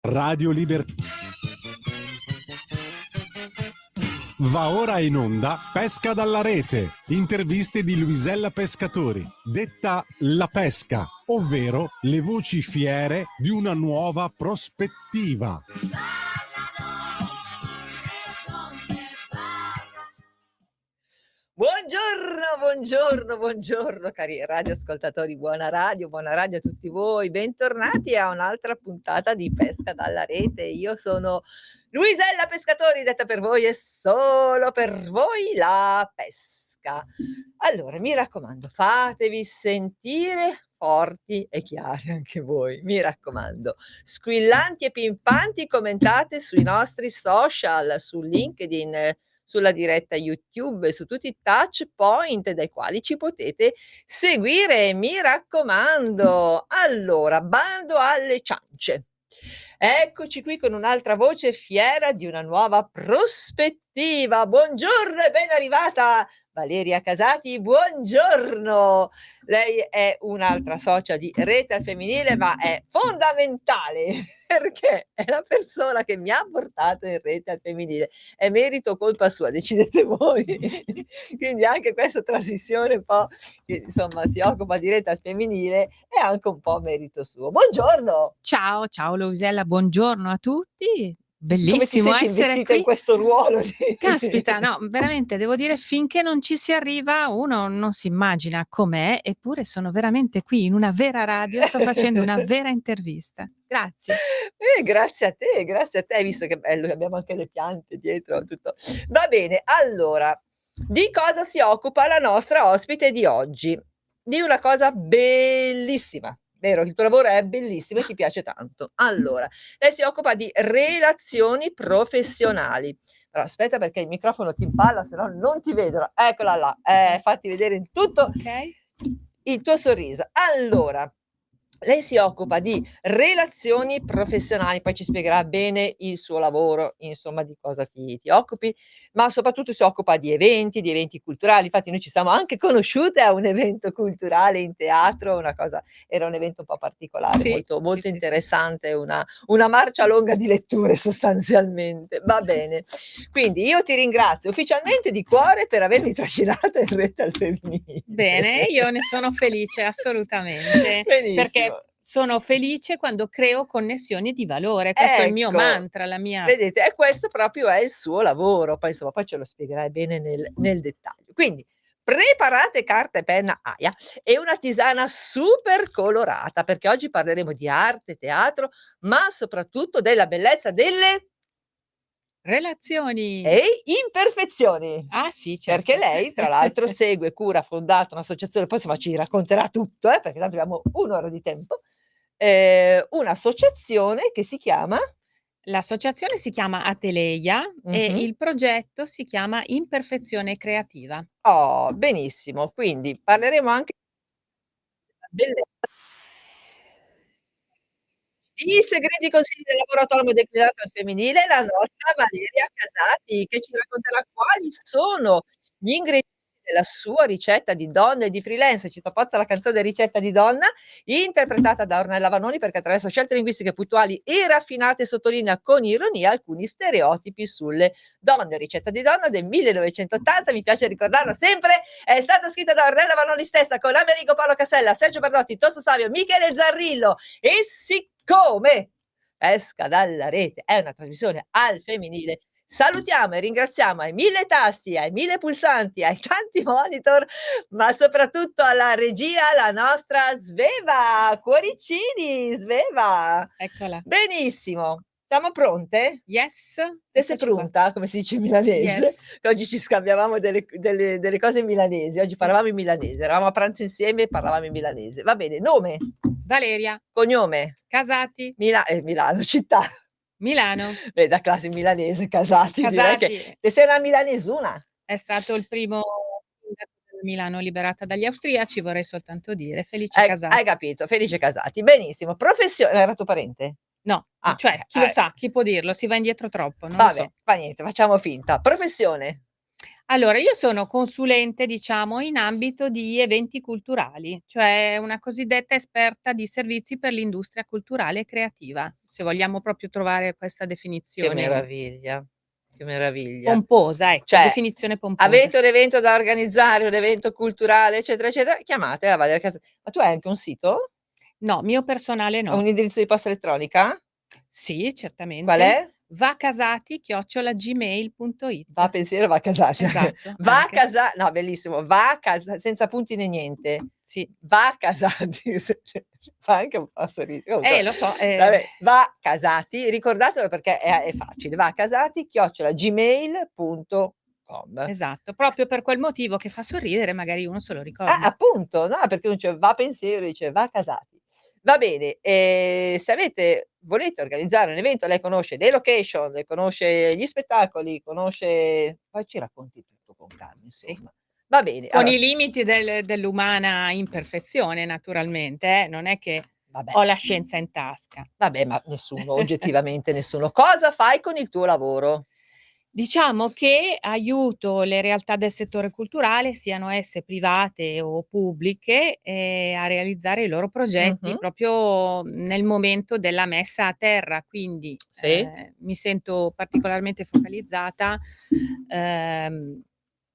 Radio Libertà. Va ora in onda Pesca dalla rete, interviste di Luisella Pescatori, detta La Pesca, ovvero le voci fiere di una nuova prospettiva. Buongiorno cari radioascoltatori, buona radio a tutti voi, bentornati a un'altra puntata di Pesca dalla rete. Io sono Luisella Pescatori, detta per voi e solo per voi la pesca. Allora, mi raccomando, fatevi sentire forti e chiari anche voi, mi raccomando. Squillanti e pimpanti, commentate sui nostri social, su LinkedIn, sulla diretta YouTube e su tutti i touch point dai quali ci potete seguire, mi raccomando. Allora, bando alle ciance. Eccoci qui con un'altra voce fiera di una nuova prospettiva. Buongiorno e ben arrivata Valeria Casati, buongiorno. Lei è un'altra socia di Rete al Femminile, ma è fondamentale perché è la persona che mi ha portato in Rete al Femminile. È merito o colpa sua, decidete voi. Quindi anche questa trasmissione un po' che insomma si occupa di Rete al Femminile è anche un po' merito suo. Buongiorno. Ciao Luisella, buongiorno a tutti. Come ti Bellissimo senti essere investita qui. in questo ruolo di Caspita, no, veramente devo dire finché non ci si arriva uno non si immagina com'è, eppure sono veramente qui in una vera radio, sto facendo una vera intervista. Grazie. Grazie a te, hai visto che bello che abbiamo anche le piante dietro, tutto. Va bene, allora, di cosa si occupa la nostra ospite di oggi? Di una cosa bellissima, vero? Il tuo lavoro è bellissimo e ti piace tanto. Allora, lei si occupa di relazioni professionali. Però aspetta perché il microfono ti impalla, se no non ti vedono. Eccola là, fatti vedere in tutto il tuo sorriso. Allora, lei si occupa di relazioni professionali, poi ci spiegherà bene il suo lavoro, insomma di cosa ti occupi, ma soprattutto si occupa di eventi culturali. Infatti noi ci siamo anche conosciute a un evento culturale in teatro, era un evento un po' particolare, Sì, molto sì. interessante, una marcia lunga di letture sostanzialmente. Va bene. Quindi io ti ringrazio ufficialmente di cuore per avermi trascinata in Rete al Femminile. Bene, io ne sono felice assolutamente, Benissimo. perché sono felice quando creo connessioni di valore. Questo è il mio Ecco, mantra, la mia. vedete, e questo proprio è il suo lavoro, poi insomma poi ce lo spiegherai bene nel dettaglio. Quindi preparate carta e penna, ahia, e una tisana super colorata, perché oggi parleremo di arte, teatro, ma soprattutto della bellezza delle Relazioni. imperfezioni. Ah sì, certo. Perché lei tra l'altro segue, cura, ha fondato un'associazione, poi insomma ci racconterà tutto, perché tanto abbiamo 1 ora di tempo, un'associazione che si chiama L'associazione si chiama Ateleia e mh-mh. il progetto si chiama Imperfezione Creativa. Oh, benissimo. Quindi parleremo anche della bellezza di segreti consigli del lavoro autonomo declinato al femminile, la nostra Valeria Casati, che ci racconterà quali sono gli ingredienti della sua ricetta di donna e di freelance. Ci topazza la canzone Ricetta di donna, interpretata da Ornella Vanoni, perché attraverso scelte linguistiche puntuali e raffinate sottolinea con ironia alcuni stereotipi sulle donne. Ricetta di donna del 1980, mi piace ricordarlo sempre, è stata scritta da Ornella Vanoni stessa con Amerigo Paolo Cassella, Sergio Bardotti, Tosto Savio, Michele Zarrillo e siccome Pesca dalla rete è una trasmissione al femminile, salutiamo e ringraziamo ai 1000 tasti, ai 1000 pulsanti, ai tanti monitor, ma soprattutto alla regia, la nostra Sveva, cuoricini, Sveva. Eccola. Benissimo, siamo pronte? Yes. Te sei Eccoci qua. pronta, come si dice in milanese? Yes. Che oggi ci scambiavamo delle cose in milanese, oggi Sì. parlavamo in milanese, eravamo a pranzo insieme e parlavamo in milanese. Va bene, nome, Valeria cognome, Casati, Milano, città. Milano. Da classe milanese, Casati, direi che Casati te sei una milanesuna. è stato il primo sindaco di Milano liberata dagli austriaci, vorrei soltanto dire. Felice Hai Casati. capito, Felice Casati. Benissimo. Era tuo parente? No, cioè chi lo sa, chi può dirlo? Si va indietro troppo, non lo Vabbè, so. fa niente, facciamo finta. Professione? Allora, io sono consulente, diciamo, in ambito di eventi culturali, cioè una cosiddetta esperta di servizi per l'industria culturale e creativa, se vogliamo proprio trovare questa Che definizione meraviglia, che meraviglia. pomposa, ecco, Cioè, definizione pomposa. avete un evento da organizzare, un evento culturale, eccetera, eccetera, chiamate la Valeria Casa ma tu hai anche un sito? No, mio personale O un no. indirizzo di posta elettronica? Sì, Qual certamente. è? Va vacasati@gmail.it. pensiero, va casa cioè Esatto, va anche. casa no, bellissimo, va casa senza punti né niente. Sì. Va Casati, fa anche un po' comunque Lo so, vabbè, va Casati, ricordatelo perché è facile, va casati@gmail.com. esatto, proprio per quel motivo che fa sorridere, magari uno se lo ricorda. Appunto, no, perché uno dice va pensiero, dice va Casati. Va bene, se volete organizzare un evento, lei conosce le location, le conosce gli spettacoli, conosce poi ci racconti tutto con calma Sì. insomma. Va bene, Con allora i limiti dell'umana imperfezione naturalmente, non è che vabbè. ho la scienza in tasca. Vabbè, ma nessuno, oggettivamente nessuno. Cosa fai con il tuo lavoro? Diciamo che aiuto le realtà del settore culturale, siano esse private o pubbliche, a realizzare i loro progetti Mh-mh. proprio nel momento della messa a terra. Quindi, Sì. mi sento particolarmente focalizzata, ehm,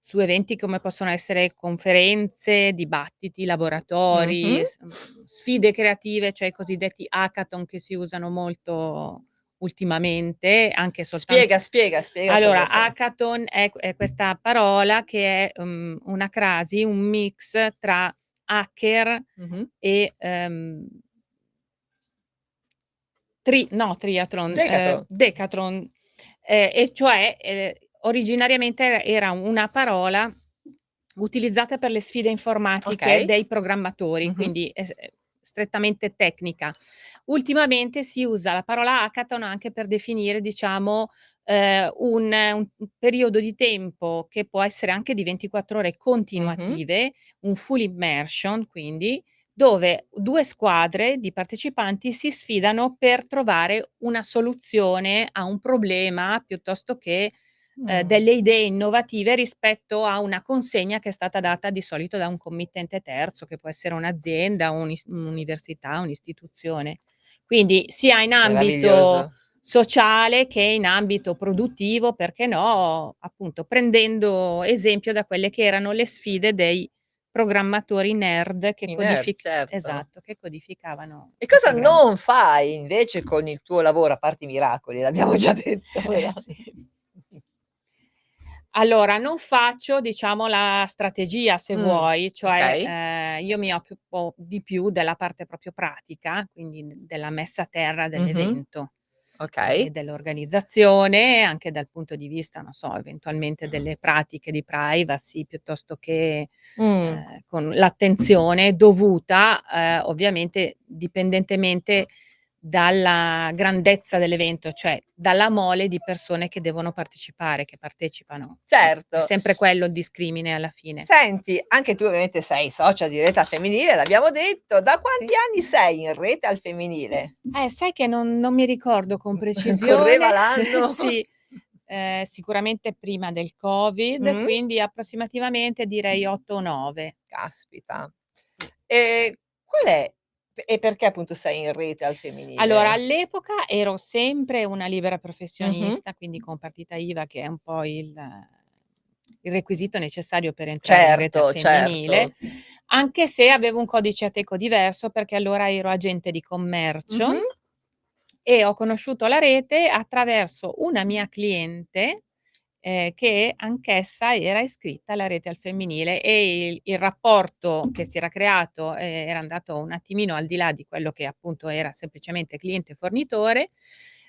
su eventi come possono essere conferenze, dibattiti, laboratori, Mh-mh. sfide creative, cioè i cosiddetti hackathon che si usano molto ultimamente, anche Spiega, soltanto. spiega, spiega cosa Allora, sono. hackathon è questa parola che è, una crasi, un mix tra hacker Mh-mh. e, triathlon, Decathlon. decathlon, e cioè, originariamente era una parola utilizzata per le sfide informatiche Okay. dei programmatori, Mh-mh. quindi è strettamente tecnica. Ultimamente si usa la parola hackathon anche per definire, diciamo, un periodo di tempo che può essere anche di 24 ore Mh-mh. continuative, un full immersion quindi, dove 2 squadre di partecipanti si sfidano per trovare una soluzione a un problema, piuttosto che, Mh. delle idee innovative rispetto a una consegna che è stata data di solito da un committente terzo, che può essere un'azienda, un'università, un'istituzione. Quindi sia in ambito Meraviglioso. sociale che in ambito produttivo, perché no, appunto prendendo esempio da quelle che erano le sfide dei programmatori nerd che I nerd, certo. esatto, che codificavano E i cosa programmi. non fai invece con il tuo lavoro, a parte i miracoli, l'abbiamo già detto però. Sì. Allora, non faccio diciamo la strategia se vuoi, cioè, Okay. io mi occupo di più della parte proprio pratica, quindi della messa a terra Mh-mh. dell'evento e Okay. dell'organizzazione, anche dal punto di vista, non so, eventualmente delle pratiche di privacy, piuttosto che, Mh. con l'attenzione dovuta, ovviamente dipendentemente dalla grandezza dell'evento, cioè dalla mole di persone che devono partecipare, che partecipano. È Certo. sempre quello il discrimine alla fine. Senti, anche tu ovviamente sei social di Rete al Femminile, l'abbiamo detto. Da Sì. quanti anni sei in Rete al Femminile? Sai che non mi ricordo con Correva precisione. l'anno? Sì, sicuramente prima del Covid, Mh? quindi approssimativamente direi 8 o 9. Caspita. Sì. Qual è e perché appunto sei in Rete al Allora, Femminile? all'epoca ero sempre una libera Mh-mh. professionista, quindi con partita IVA, che è un po' il requisito necessario per entrare in Rete al Certo, femminile, certo. anche se avevo un codice Ateco diverso, perché allora ero agente di commercio Mh-mh. e ho conosciuto la Rete attraverso una mia cliente, che anch'essa era iscritta alla Rete al femminile, e il rapporto che si era creato, era andato un attimino al di là di quello che appunto era semplicemente cliente fornitore,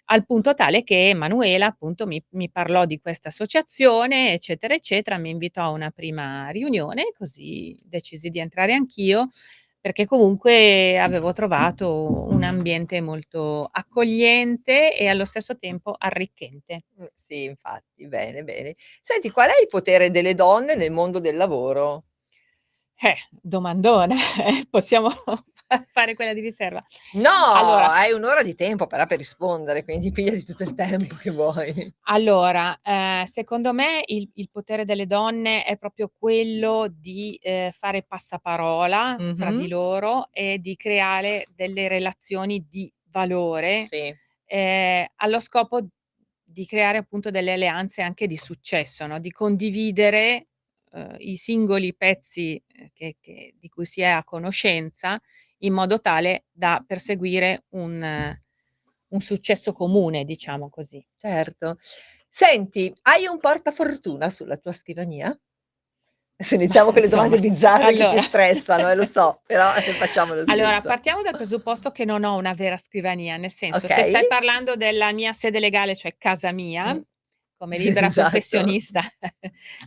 al punto tale che Emanuela appunto mi parlò di questa associazione, eccetera, eccetera, mi invitò a una prima riunione e così decisi di entrare anch'io, perché comunque avevo trovato un ambiente molto accogliente e allo stesso tempo arricchente. Sì, infatti, bene, bene. Senti, qual è il potere delle donne nel mondo del lavoro? Domandona, possiamo fare quella di riserva. No, Allora hai 1 ora di tempo però per rispondere, quindi pigliati tutto il tempo che vuoi. Secondo me il potere delle donne è proprio quello di, fare passaparola fra di Mh-mh. loro e di creare delle relazioni di valore, Sì, allo scopo di creare appunto delle alleanze anche di successo, no, di condividere, i singoli pezzi, di cui si è a conoscenza, in modo tale da perseguire un successo comune, diciamo così. certo. Senti, hai un portafortuna sulla tua scrivania? Adesso Mah, iniziamo con le insomma, domande bizzarre che ti allora stressano, lo so, però facciamo lo allora stesso. partiamo dal presupposto che non ho una vera scrivania, nel senso, se Okay. stai parlando della mia sede legale, cioè casa mia, Mh. come libera Esatto. professionista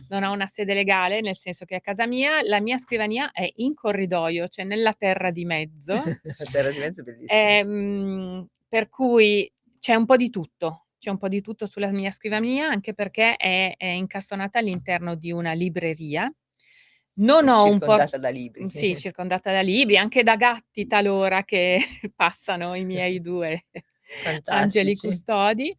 non ho una sede legale, nel senso che è casa mia, la mia scrivania è in corridoio, cioè nella terra di mezzo, Terra di mezzo è bellissimo. per cui c'è un po' di tutto sulla mia scrivania, anche perché è incastonata all'interno di una libreria. Non ho un por Circondata da libri. Sì, circondata da libri, anche da gatti talora che passano i miei 2 angeli Fantastici. custodi.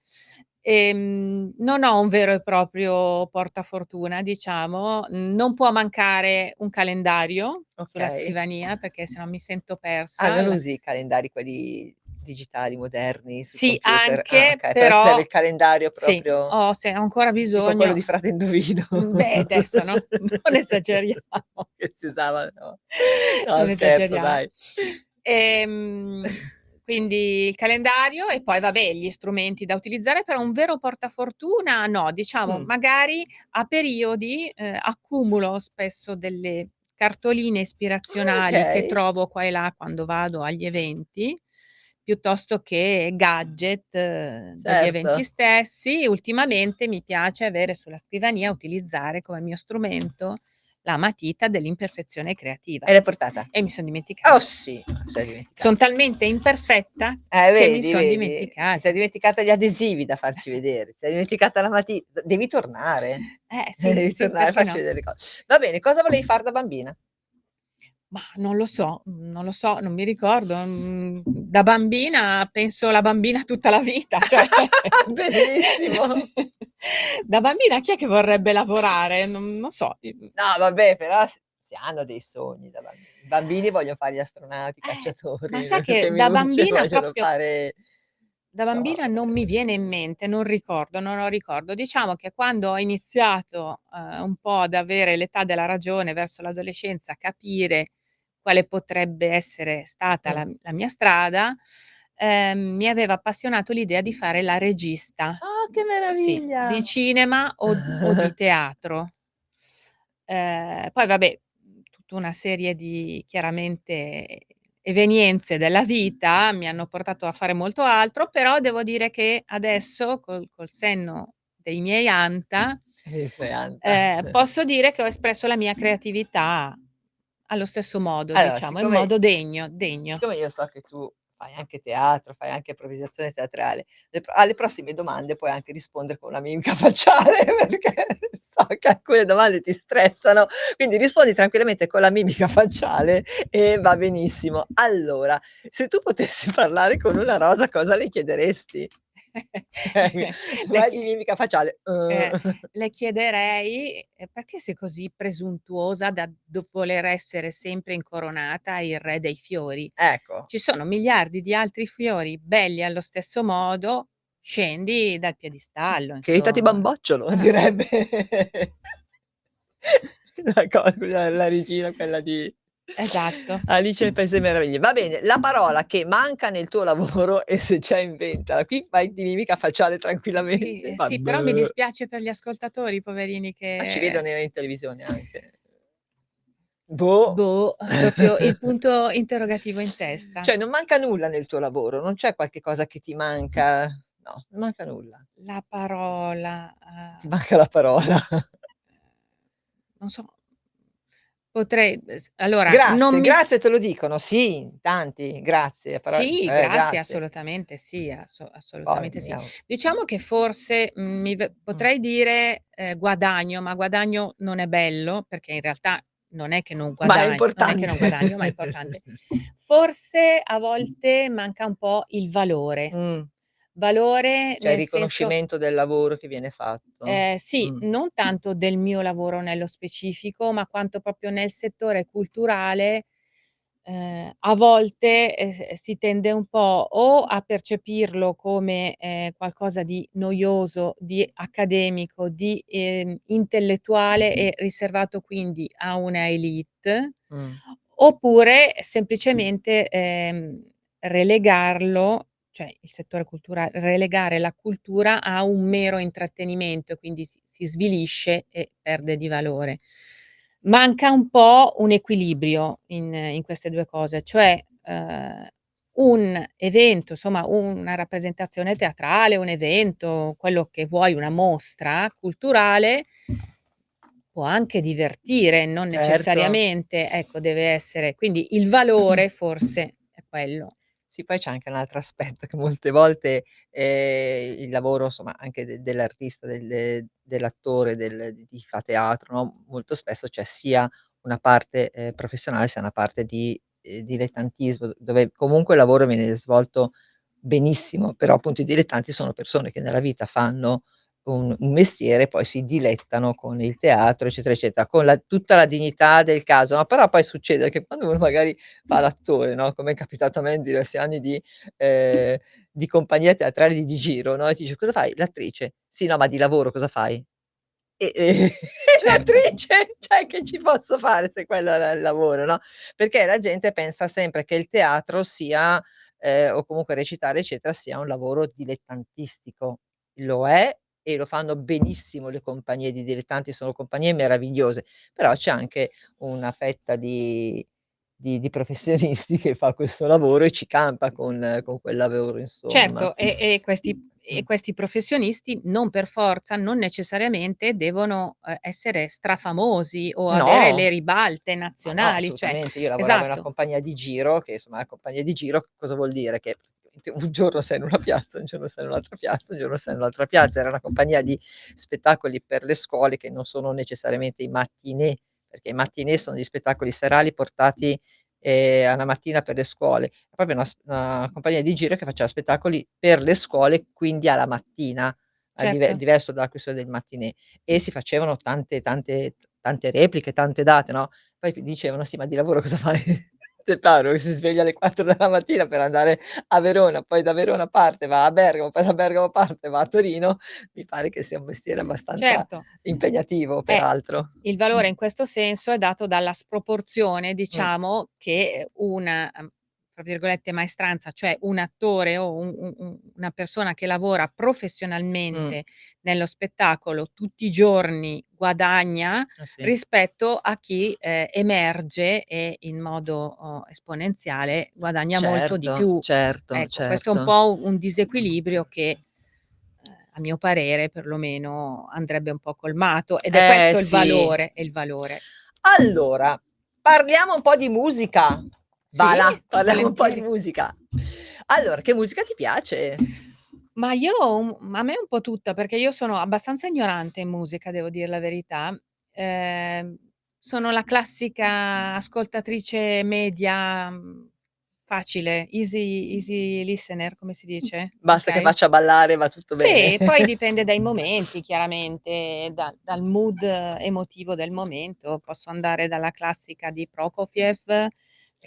Non ho un vero e proprio portafortuna, diciamo. Non può mancare un calendario sulla Okay. scrivania, perché se no mi sento Ah, persa. non usi i calendari quelli digitali moderni sul Sì, computer? Ah, anche, okay, però ti serve però il calendario sì, proprio ho ancora tipo quello bisogno. di Frate Indovino. Beh, adesso no, non esageriamo. Che si usava, no. No, Non scherzo esageriamo. dai. Quindi il calendario e poi vabbè gli strumenti da utilizzare, però un vero portafortuna no, diciamo Mh, magari a periodi, accumulo spesso delle cartoline ispirazionali che okay, trovo qua e là quando vado agli eventi, piuttosto che gadget degli eventi certo. stessi. Ultimamente mi piace avere sulla scrivania, utilizzare come mio strumento la matita dell'imperfezione creativa E l'hai portata? e mi son Oh dimenticata. sì, sei Son dimenticata. talmente imperfetta che mi Vedi, son vedi? Ti sei dimenticata. dimenticata gli adesivi da farci vedere, ti sei dimenticata la d devi tornare. Sì, Devi sì, tornare a perché farci no? vedere le cose. Va bene, cosa volevi far da bambina? Mah, non lo so, non mi ricordo. Da bambina penso la bambina tutta la vita, cioè Bellissimo. da bambina chi è che vorrebbe lavorare? Non so, No vabbè, però si hanno dei sogni da bambini. I bambini vogliono fare gli astronauti, i ma cacciatori, sai le che da femminucce bambina vogliono proprio fare Da so bambina non mi viene in mente, non ho ricordo. Diciamo che quando ho iniziato, un po' ad avere l'età della ragione verso l'adolescenza, a capire quale potrebbe essere stata mh. la mia strada, mi aveva appassionato l'idea di fare la regista. Oh, che Sì, di meraviglia! cinema o di teatro. Poi vabbè, tutta una serie di chiaramente evenienze della vita mi hanno portato a fare molto altro, però devo dire che adesso col senno dei miei anta, I suoi anta. posso dire che ho espresso la mia creatività allo stesso modo, Allora, diciamo, in modo degno. siccome io so che tu fai anche teatro, fai anche improvvisazione teatrale, alle prossime domande puoi anche rispondere con una mimica facciale perché so che alcune domande ti stressano, quindi rispondi tranquillamente con la mimica facciale e va benissimo. Allora, se tu potessi parlare con una rosa cosa le chiederesti? Le Guardi chie mimica facciale. Eh, le chiederei: perché sei così presuntuosa da voler essere sempre incoronata il re dei fiori? Ecco, Ci sono miliardi di altri fiori belli allo stesso modo, scendi dal piedistallo chetati insomma. bambocciolo Ah, direbbe la regina quella di esatto. Alice nel Paese delle Meraviglie. Va bene, la parola che manca nel tuo lavoro e se c'è inventala. Qui fai di mimica facciale tranquillamente. Sì, però mi Vabbè. dispiace per gli ascoltatori poverini Ma ci che vedono in televisione anche. Boh. boh, proprio il punto interrogativo in testa. Cioè non manca nulla nel tuo lavoro, non c'è qualche cosa che ti manca no, non manca nulla. La parola, Ti manca la parola. non so, potrei allora non Grazie, mi grazie te lo dicono, sì, in tanti, grazie, però sì, grazie, grazie. assolutamente sì, Poi assolutamente sì. vediamo. Diciamo che forse, Mh. potrei dire, guadagno, ma guadagno non è bello, perché in realtà non è che non Ma è guadagno, ma è importante. importante. Forse a volte manca un po' il valore. Mh. Valore Cioè il nel senso riconoscimento del lavoro che viene fatto. sì, Mh. non tanto del mio lavoro nello specifico, ma quanto proprio nel settore culturale, a volte, si tende un po' o a percepirlo come, qualcosa di noioso, di accademico, di, intellettuale e riservato quindi a una élite, Mh. oppure semplicemente, relegarlo, cioè il settore relegare la cultura a un mero intrattenimento e quindi si svilisce e perde di valore. Manca un po' un equilibrio in queste 2 cose, cioè, un evento, insomma una rappresentazione teatrale, un evento, quello che vuoi, una mostra culturale, può anche divertire, non Certo. necessariamente, ecco, deve essere quindi il valore forse è quello. Sì, poi c'è anche un altro aspetto che molte volte, il lavoro insomma anche dell'artista, dell'attore, di chi fa teatro, no, molto spesso c'è sia una parte, professionale, sia una parte di, dilettantismo, dove comunque il lavoro viene svolto benissimo, però appunto i dilettanti sono persone che nella vita fanno un mestiere, poi si dilettano con il teatro, eccetera, eccetera, con tutta la dignità del caso, no, però poi succede che quando uno magari fa l'attore, no, come è capitato a me in diversi anni di compagnia teatrale di giro, no, e ti dice: "Cosa fai?" "L'attrice." "Sì, no, ma di lavoro cosa fai?" E Certo, l'attrice, cioè che ci posso fare se quello era il lavoro, no, perché la gente pensa sempre che il teatro sia, o comunque recitare eccetera, sia un lavoro dilettantistico. Lo è e lo fanno benissimo le compagnie di dilettanti, sono compagnie meravigliose, però c'è anche una fetta di professionisti che fa questo lavoro e ci campa con quel lavoro insomma. certo, questi professionisti non per forza, non necessariamente devono, essere strafamosi o avere No. le ribalte Ma no, nazionali, cioè assolutamente. Io lavoravo in una esatto, compagnia di giro, che insomma la compagnia di giro cosa vuol dire? Che praticamente un giorno sei in una piazza, un giorno sei in un'altra piazza, un giorno sei in un'altra piazza. Era una compagnia di spettacoli per le scuole che non sono necessariamente i matinée, perché i matinée sono gli spettacoli serali portati, alla mattina per le scuole. È proprio una compagnia di giro che faceva spettacoli per le scuole, quindi alla mattina, a certo. diverso dalla questione del matinée. E si facevano tante repliche, tante date, no, poi ti dicevano: "Sì, ma di lavoro cosa fai?" Te paro che si sveglia alle 4 della mattina per andare a Verona, poi da Verona parte, va a Bergamo, poi da Bergamo parte, va a Torino, mi pare che sia un mestiere abbastanza Certo. impegnativo Eh, peraltro. il valore in questo senso è dato dalla sproporzione, Mh, diciamo, che una, fra virgolette, "maestranza", cioè un attore o una persona che lavora mh, professionalmente nello spettacolo tutti i giorni guadagna, eh sì. rispetto a chi, emerge e in modo, esponenziale guadagna molto di Certo, più. certo, Ecco, questo è un certo. po' un disequilibrio che, a mio parere perlomeno, andrebbe un po' colmato ed è Eh questo il sì. valore, è il valore. Allora, parliamo un po' di musica. Va Sì, là, parliamo un po' di volentieri. musica. Allora, che musica ti piace? Ma a me un po' tutta, perché io sono abbastanza ignorante in musica, devo dir la verità. Ehm, sono la classica ascoltatrice media, facile, easy listener, come si dice? Basta che Okay. faccia ballare, va tutto bene. Sì, poi dipende dai momenti chiaramente, dal mood emotivo del momento. Posso andare dalla classica di Prokofiev Hai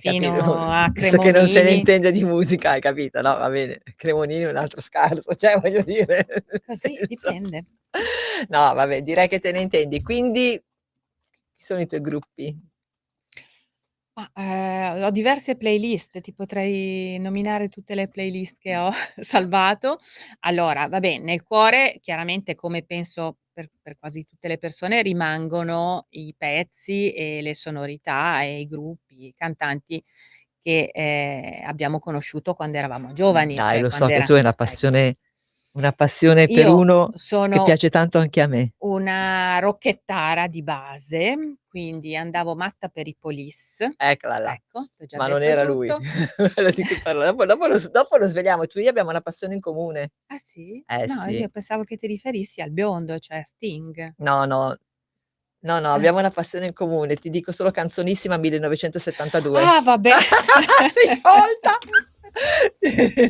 capito? fino a Visto che non se ne Cremonini, intende di musica, hai capito, no, va bene. Cremonini è un altro scarso, cioè voglio dire, nel così senso dipende. no, vabbè, direi che te ne intendi. Quindi, chi sono i tuoi gruppi? Ma, ho diverse playlist, ti potrei nominare tutte le playlist che ho salvato. Allora, vabbè, nel cuore chiaramente, come penso per quasi tutte le persone, rimangono i pezzi e le sonorità e i gruppi, i cantanti che, abbiamo conosciuto quando eravamo giovani, Dai, cioè lo so quando che era tu hai ecco. una passione per Io uno che sono piace tanto anche a me. una rockettara di base, quindi andavo matta per i Police. Eccola là. Ecco, t'ho già Ma non detto era lui, tutto. quello di cui parlo. Dopo lo sveliamo, tu e io abbiamo una passione in comune. Ah sì? Eh No, io sì. pensavo che ti riferissi al biondo, cioè a Sting. No, no. No, no, abbiamo una passione in comune. Ti dico solo Canzonissima 1972. Ah, vabbè. Sei folta!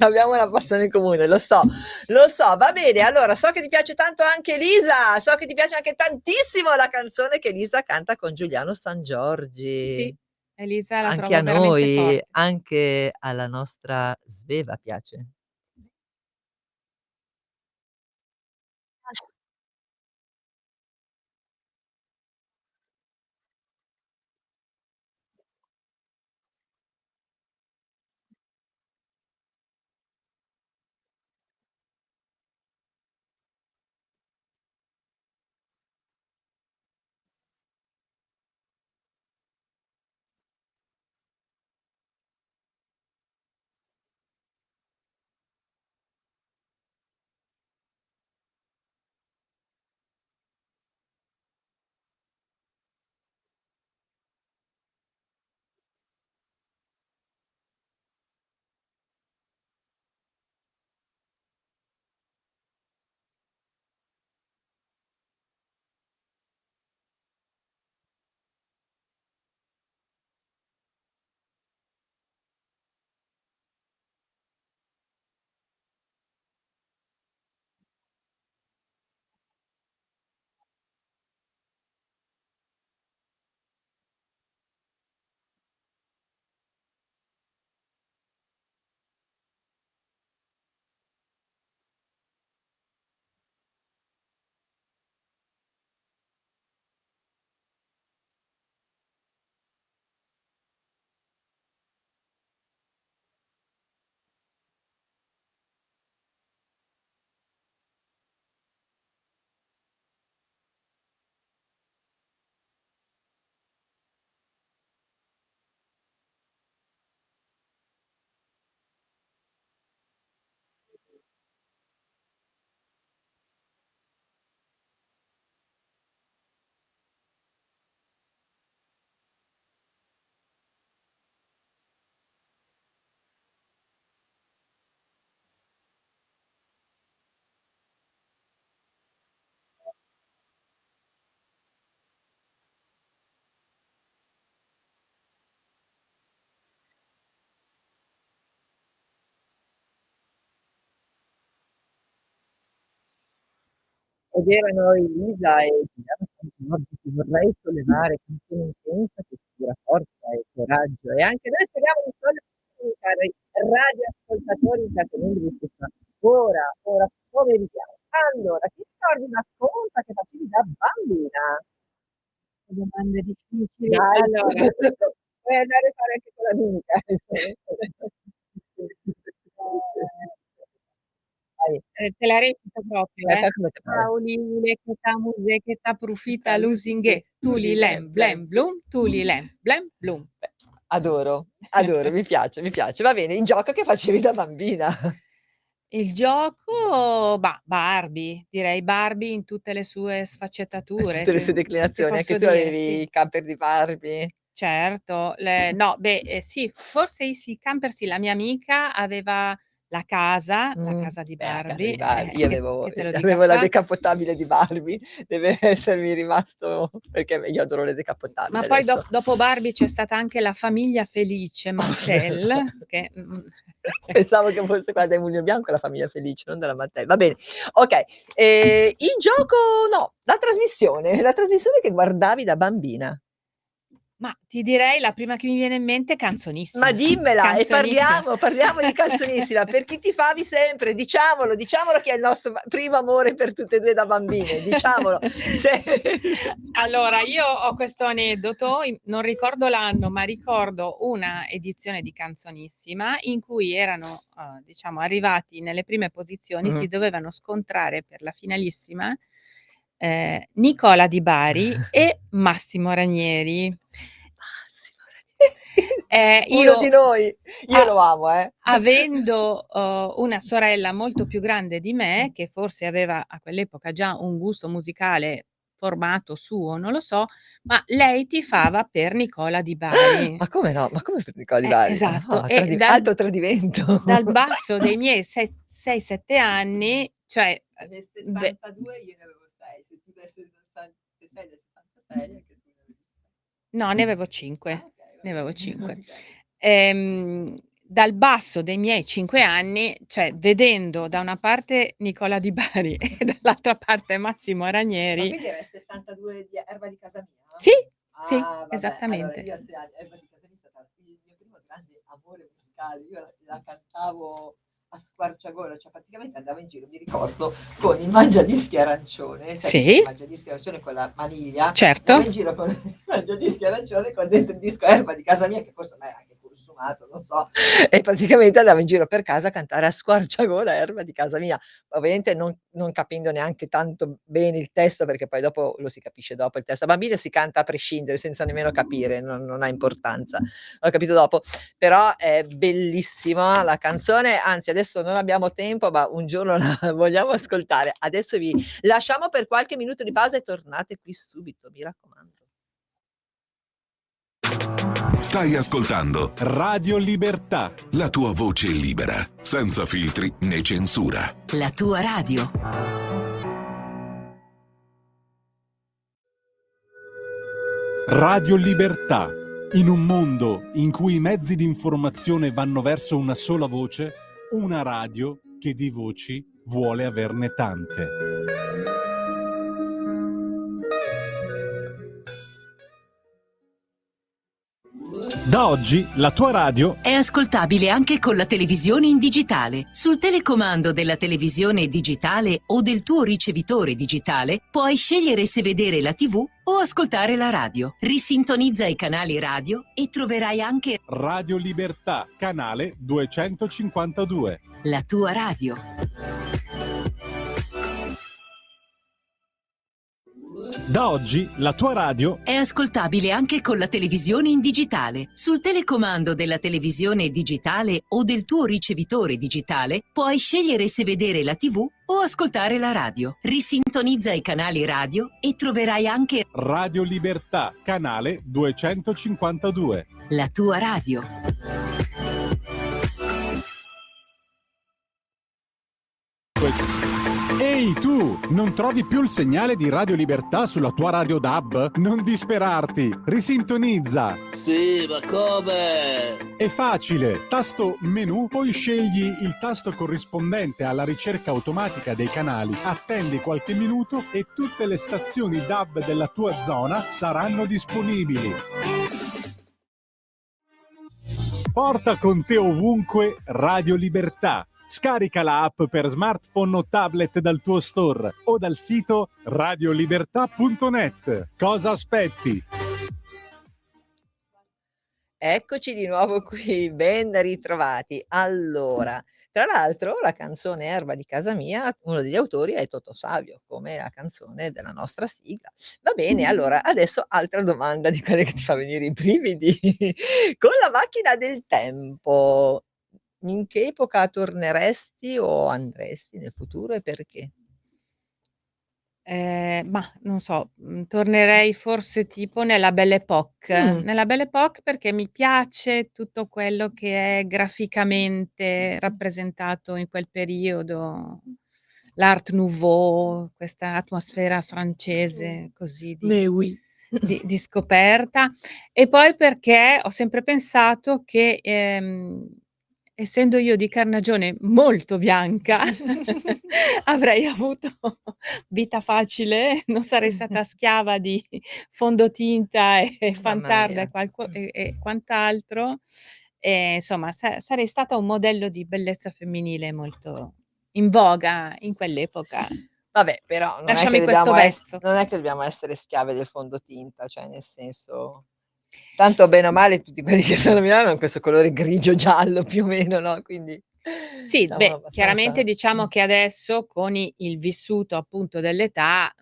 Abbiamo una passione in comune, lo so, lo so. Va bene, allora so che ti piace tanto anche Elisa, so che ti piace anche tantissimo la canzone che Elisa canta con Giuliano Sì, Sangiorgi. Elisa la Anche a trovo veramente noi, forte. anche alla nostra Sveva piace. Ed erano Elisa e Giuliano Sangiorgi. Ti vorrei sollevare, canzone intensa che ispira forza e coraggio. E anche noi speriamo di togliere cari radioascoltatori intrattenendo di questa ora pomeridiana. Allora, ti ricordi una cosa che facevi da bambina? Domande difficili. Dai, Allora, puoi andare a fare anche con l'amica. Vai, te la recito proprio, fai come te pare. Paolile che t'amuse che t'approfitta Tutta lusinghe, tulilem blem blum, tulilem blem blum. Adoro, adoro, mi piace, mi piace. Va bene, il gioco che facevi da bambina. Il gioco, bah, Barbie, direi Barbie in tutte le sue sfaccettature, Tutte le sue che declinazioni, anche posso tu dire? avevi Sì, i camper di Barbie? certo. No, beh, sì, forse i camper sì, la mia amica aveva la casa di La casa di Barbie, Barbie. Io avevo che te lo dica a avevo la fa. decappottabile di Barbie, deve essermi rimasto perché io adoro le Ma decappottabili poi adesso. dopo Barbie c'è stata anche la famiglia felice Mattel che, Pensavo che fosse quella del Mulino Bianco la famiglia felice, non della Mattel. Va bene, okay. Il gioco no, la trasmissione che guardavi da bambina. ma ti direi la prima che mi viene in mente è Ma Canzonissima. dimmela e Canzonissima. parliamo di Canzonissima, per chi tifavi sempre, diciamolo, diciamolo chi è il nostro primo amore per tutte e 2 da bambine, diciamolo. Se Allora, io ho questo aneddoto, non ricordo l'anno, ma ricordo una edizione di Canzonissima in cui erano, diciamo arrivati nelle prime posizioni, Mh-mh. si dovevano scontrare per la finalissima, Nicola Di Bari e Massimo Ranieri. Massimo Ranieri. Uno di Io noi. Io a lo amo, avendo, una sorella molto più grande di me, che forse aveva a quell'epoca già un gusto musicale formato suo, non lo so, ma lei tifava per Nicola Di Bari. Ma come no? Ma come per Nicola Di Bari? Esatto. Ah, E alto tradimento. dal basso dei miei 6, 7 anni, cioè, Nel ve 72 io ne avevo 6, se tu del 66 del 6 anche tu ne avevi? No, ne avevo Ah, 5, okay, ne va avevo bene. 5. Okay. Dal basso dei miei 5 anni, cioè vedendo da una parte Nicola Di Bari e dall'altra parte Massimo Ma Ranieri. quindi era il 72 di Erba di casa mia? Sì, sì, Ah, vabbè, allora esattamente. io a 6 anni Erba di casa mia è stata il mio primo grande amore musicale. Io la cantavo a squarciagola, cioè praticamente andavo in giro, mi ricordo, con il mangiadischi arancione, sai cos'è il Sì, mangiadischi arancione con la maniglia? Andavo certo. in giro con il mangiadischi arancione con dentro il disco Erba di casa mia, che forse ormai è anche consumato, non so, e praticamente andavo in giro per casa a cantare a squarciagola Erba di casa mia. Ovviamente non capendo neanche tanto bene il testo, perché poi dopo lo si capisce dopo il testo. A bambino si canta a prescindere, senza nemmeno capire, non ha importanza. L'ho capito dopo. Però è bellissima la canzone, anzi adesso non abbiamo tempo, ma un giorno la vogliamo ascoltare. Adesso vi lasciamo per qualche minuto di pausa e tornate qui subito, mi raccomando. Stai ascoltando Radio Libertà. la tua voce libera, senza filtri né censura. La tua radio. Radio Libertà. In un mondo in cui i mezzi di informazione vanno verso una sola voce, una radio che di voci vuole averne tante. Da oggi la tua radio È ascoltabile anche con la televisione in digitale. Sul telecomando della televisione digitale o del tuo ricevitore digitale puoi scegliere se vedere la TV o ascoltare la radio. Risintonizza i canali radio e troverai anche Radio Libertà, canale 252. la tua radio. Da oggi la tua radio È ascoltabile anche con la televisione in digitale. Sul telecomando della televisione digitale o del tuo ricevitore digitale puoi scegliere se vedere la TV o ascoltare la radio. Risintonizza i canali radio e troverai anche Radio Libertà, canale 252. la tua radio. Ehi tu, non trovi più il segnale di Radio Libertà sulla tua radio DAB? Non disperarti, risintonizza. Sì, ma come? È facile, tasto menu, poi scegli il tasto corrispondente alla ricerca automatica dei canali, attendi qualche minuto e tutte le stazioni DAB della tua zona saranno disponibili. Porta con te ovunque Radio Libertà. Scarica la app per smartphone o tablet dal tuo store o dal sito radiolibertà.net. Cosa aspetti? Eccoci di nuovo qui, ben ritrovati. Allora, tra l'altro la canzone Erba di casa mia, uno degli autori è Totò Savio, come la canzone della nostra sigla. Va bene, allora adesso altra domanda di quelle che ti fa venire i brividi. Con la macchina del tempo, in che epoca torneresti o andresti nel futuro e perché? Mah, non so, tornerei forse tipo nella Belle Époque. Mh. Nella Belle Époque perché mi piace tutto quello che è graficamente rappresentato in quel periodo, l'Art Nouveau, questa atmosfera francese così Mais oui. di scoperta. E poi perché ho sempre pensato che, essendo io di carnagione molto bianca, avrei avuto vita facile, non sarei stata schiava di fondotinta e Mamma fantarda mia. e quant'altro. Insomma sarei stata un modello di bellezza femminile molto in voga in quell'epoca. Vabbè, però Lasciami questo vezzo. non è che dobbiamo essere schiave del fondotinta, cioè nel senso, tanto bene o male tutti quelli che stanno a Milano hanno questo colore grigio giallo più o meno, no, quindi Sì, siamo beh, chiaramente abbastanza diciamo che adesso con il vissuto appunto dell'età,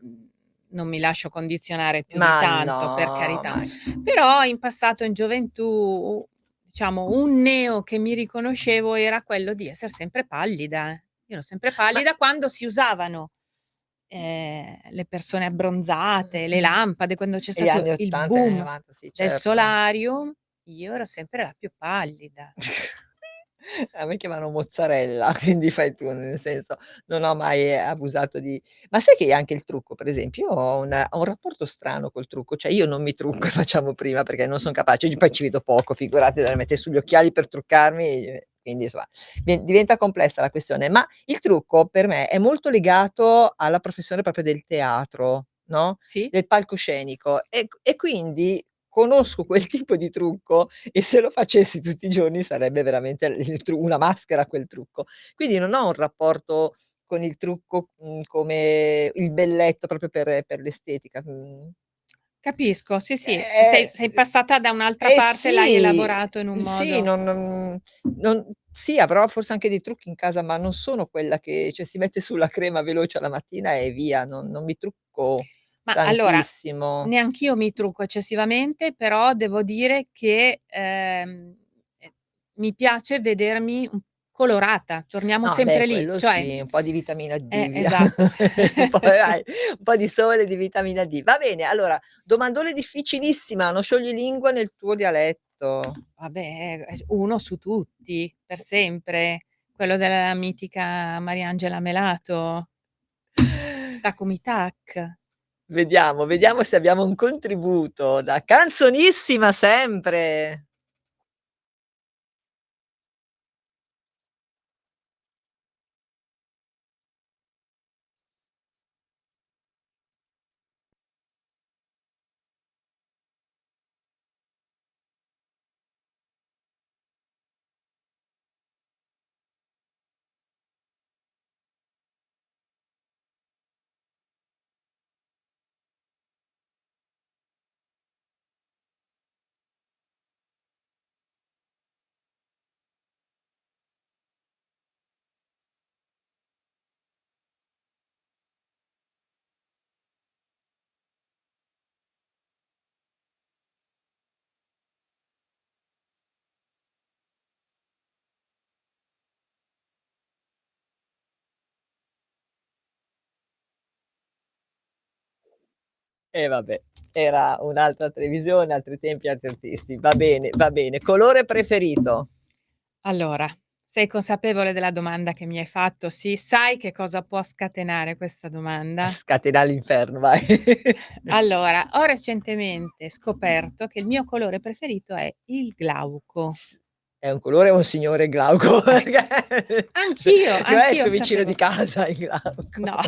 non mi lascio condizionare più di ma tanto, per no, carità. ma Però in passato, in gioventù, diciamo un neo che mi riconoscevo era quello di esser sempre pallida. Io ero sempre ma pallida quando si usavano, le persone abbronzate, le lampade, quando c'è negli stato anni il '80 e anni boom '90 sì, del certo. solarium, io ero sempre la più pallida. A me chiamano mozzarella, quindi fai tu, nel senso, non ho mai abusato di ma sai che anche il trucco, per esempio, io ho un rapporto strano col trucco, cioè io non mi trucco e facciamo prima perché non son capace, poi ci vedo poco, figurati, dovrei mettere su gli occhiali per truccarmi, quindi insomma diventa complessa la questione. Ma il trucco per me è molto legato alla professione proprio del teatro, no, Sì? del palcoscenico e quindi conosco quel tipo di trucco e se lo facessi tutti i giorni sarebbe veramente una maschera quel trucco. Quindi non ho un rapporto con il trucco, come il belletto proprio per l'estetica. Capisco, sì, sì. Eh, Sei passata da un'altra eh parte, l'hai sì, elaborato in un sì, modo sì, avrò forse anche dei trucchi in casa, ma non sono quella che cioè si mette su la crema veloce alla mattina e via, non mi trucco ma allora, tantissimo. neanch'io mi trucco eccessivamente, però devo dire che, mi piace vedermi colorata, torniamo No, beh, sempre lì, quello cioè sì, un po' di vitamina D via. esatto. Un po' dai, un po' di sole e di vitamina D. Va bene, allora, domandone difficilissima, uno scioglilingua nel tuo dialetto. Vabbè, uno su tutti, per sempre, quello della mitica Mariangela Melato, Takumi Tak. Vediamo, vediamo se abbiamo un contributo da canzonissima sempre. E vabbè, era un'altra televisione, altri tempi, altri artisti. Va bene, va bene. Colore preferito? Allora, sei consapevole della domanda che mi hai fatto? Sì, sai che cosa può scatenare questa domanda? Scatena l'inferno, vai. Allora, ho recentemente scoperto che il mio colore preferito è il glauco. È un colore o un signore glauco? Perché non è il Anch'io suo vicino sapevo di casa il glauco. no.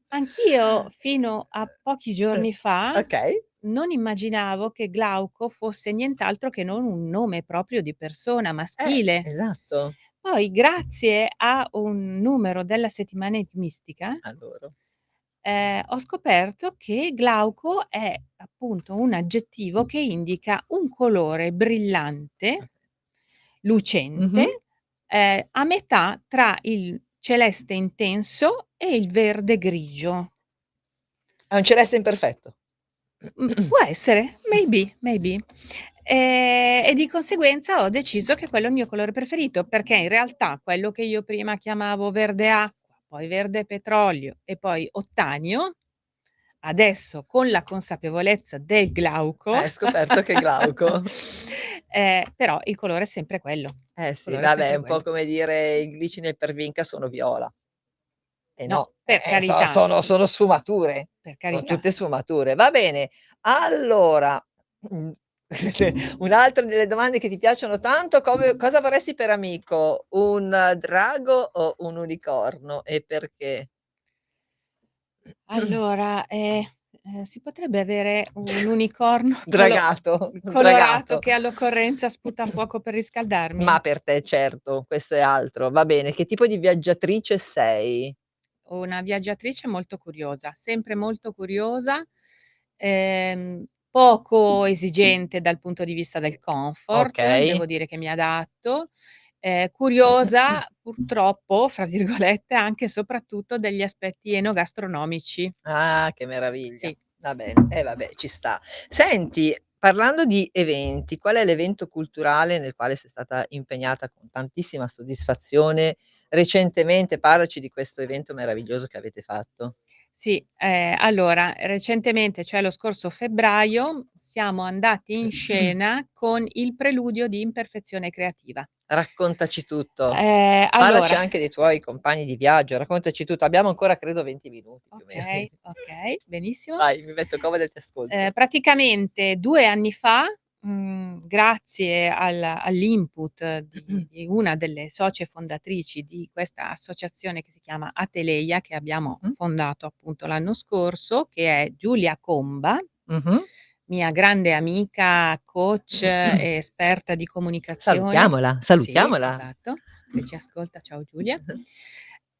Anch'io fino a pochi giorni fa Okay. non immaginavo che Glauco fosse nient'altro che non un nome proprio di persona maschile. Esatto. Poi grazie a un numero della settimana enigmistica, Adoro. ho scoperto che Glauco è appunto un aggettivo che indica un colore brillante, Mh-mh. lucente, a metà tra il celeste intenso e il verde grigio. È un celeste imperfetto. Può essere, maybe. E di conseguenza ho deciso che quello è il mio colore preferito, perché in realtà quello che io prima chiamavo verde acqua, poi verde petrolio e poi ottanio, adesso con la consapevolezza del glauco, Hai scoperto che è glauco. però il colore è sempre quello. Eh Il sì, colore è vabbè, è sempre un po' quello. come dire i glicini e il pervinca sono viola. Eh No, no, sono sfumature, per son carità. tutte sfumature. Va bene, allora, mhmm, un'altra delle domande che ti piacciono tanto, cosa vorresti per amico? Un drago o un unicorno e perché? Allora, si potrebbe avere un unicorno colorato Dragato. che all'occorrenza sputa fuoco per riscaldarmi? Ma per te certo, questo è altro. Va bene, che tipo di viaggiatrice sei? Una viaggiatrice molto curiosa, sempre molto curiosa, poco esigente dal punto di vista del comfort, Okay. devo dire che mi adatto, curiosa purtroppo, fra virgolette, anche e soprattutto degli aspetti enogastronomici. Ah, che meraviglia. Sì. Va bene, vabbè, ci sta. Senti, parlando di eventi, qual è l'evento culturale nel quale sei stata impegnata con tantissima soddisfazione recentemente? Parlaci di questo evento meraviglioso che avete fatto. Sì, allora recentemente, cioè lo scorso febbraio, siamo andati in scena con il preludio di Imperfezione creativa. Raccontaci tutto. Parlaci Allora anche dei tuoi compagni di viaggio, raccontaci tutto. Abbiamo ancora credo 20 minuti più o meno. okay, benissimo. Vai, mi metto comoda e ti ascolto. Praticamente 2 anni fa, grazie all'input di una delle socie fondatrici di questa associazione che si chiama Ateleia, che abbiamo Mh-mh. fondato appunto l'anno scorso, che è Giulia Comba, Mh-mh. mia grande amica, coach e esperta di comunicazione. Salutiamola, Sì, salutiamola. esatto, se ci ascolta. Ciao Giulia.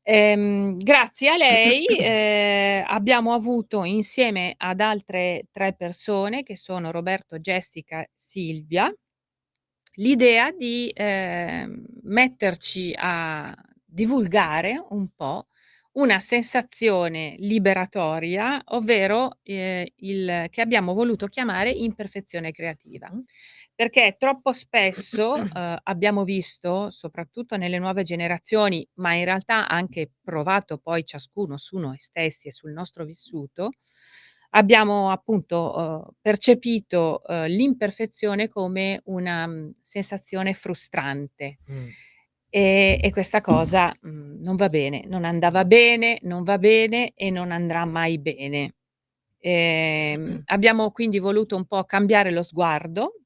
Grazie a lei, abbiamo avuto insieme ad altre 3 persone, che sono Roberto, Jessica, Silvia, l'idea di, metterci a divulgare un po' una sensazione liberatoria, ovvero, il che abbiamo voluto chiamare imperfezione creativa. Mh. Perché troppo spesso, abbiamo visto, soprattutto nelle nuove generazioni, ma in realtà anche provato poi ciascuno su noi stessi e sul nostro vissuto, abbiamo appunto, percepito, l'imperfezione come una, sensazione frustrante. Mh. E questa cosa, non va bene, non andava bene, non va bene e non andrà mai bene. Abbiamo quindi voluto un po' cambiare lo sguardo,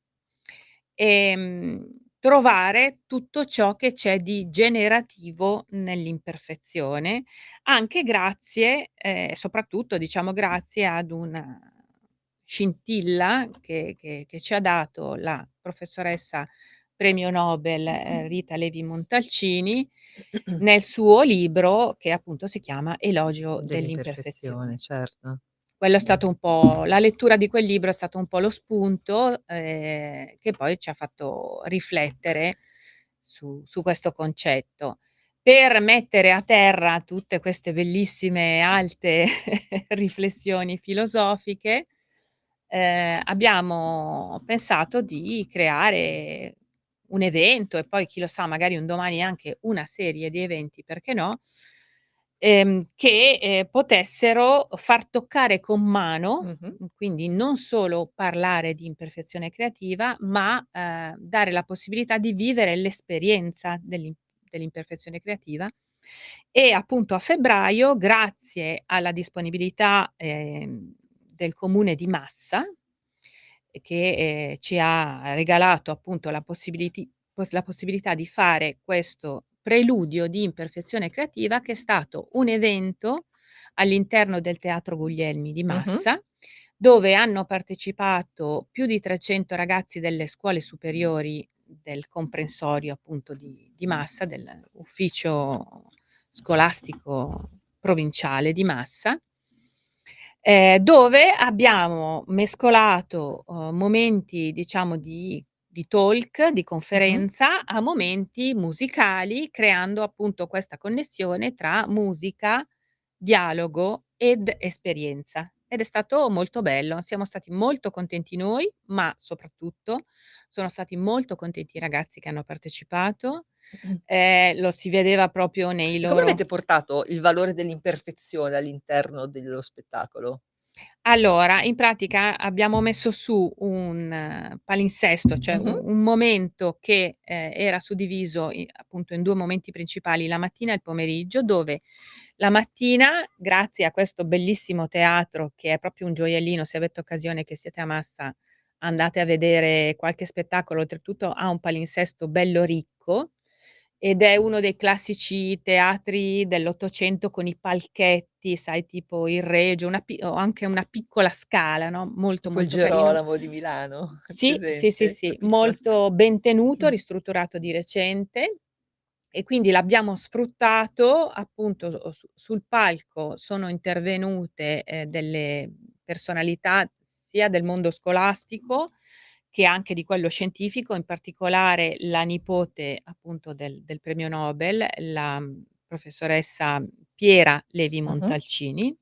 trovare tutto ciò che c'è di generativo nell'imperfezione, anche grazie soprattutto diciamo grazie ad una scintilla che ci ha dato la professoressa premio Nobel, Rita Levi Montalcini, nel suo libro che appunto si chiama Elogio Dell'imperfezione, dell'imperfezione. certo. Quello è stato un po' la lettura di quel libro è stato un po' lo spunto, che poi ci ha fatto riflettere su questo concetto. Per mettere a terra tutte queste bellissime alte riflessioni filosofiche, abbiamo pensato di creare un evento e poi chi lo sa, magari un domani anche una serie di eventi, perché no, che, potessero far toccare con mano, Mh-mh. quindi non solo parlare di imperfezione creativa, ma, dare la possibilità di vivere l'esperienza dell'imperfezione creativa. E appunto a febbraio, grazie alla disponibilità, del comune di Massa, che, ci ha regalato appunto la possibilità di fare questo preludio di imperfezione creativa, che è stato un evento all'interno del Teatro Guglielmi di Mh-mh. Massa, dove hanno partecipato più di 300 ragazzi delle scuole superiori del comprensorio appunto di Massa, dell'ufficio scolastico provinciale di Massa, dove abbiamo mescolato, momenti diciamo di talk, di Mh-mh. conferenza, a momenti musicali, creando appunto questa connessione tra musica, dialogo ed esperienza. Ed è stato molto bello. Siamo stati molto contenti noi, ma soprattutto sono stati molto contenti i ragazzi che hanno partecipato. Lo si vedeva proprio nei E come loro. avete portato il valore dell'imperfezione all'interno dello spettacolo? Allora, in pratica abbiamo messo su un palinsesto, cioè Mh-mh. un momento che, era suddiviso appunto in 2 momenti principali, la mattina e il pomeriggio, dove la mattina, grazie a questo bellissimo teatro che è proprio un gioiellino, se avete occasione che siete a Massa, andate a vedere qualche spettacolo, oltretutto ha un palinsesto bello ricco ed è uno dei classici teatri dell'800 con i palchetti, sai, tipo il Regio, o anche una piccola scala, no, molto, Tipo il molto carino. Gerolamo di Milano, hai Sì, sì, sì, presente? La sì, piccola molto ben tenuto, ristrutturato di recente e quindi l'abbiamo sfruttato appunto sul palco sono intervenute, delle personalità sia del mondo scolastico che anche di quello scientifico, in particolare la nipote appunto del premio Nobel, la, professoressa Piera Levi Mh-mh. Montalcini,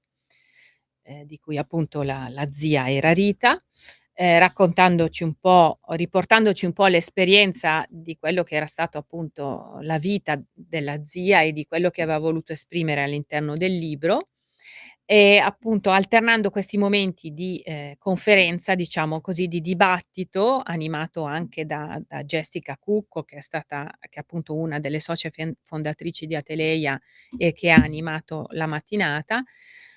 di cui appunto la zia era Rita, raccontandoci un po' o riportandoci un po' l'esperienza di quello che era stato appunto la vita della zia e di quello che aveva voluto esprimere all'interno del libro. E appunto alternando questi momenti di, conferenza, diciamo così, di dibattito, animato anche da Jessica Cucco, che è appunto una delle socie fondatrici di Ateleia e che ha animato la mattinata,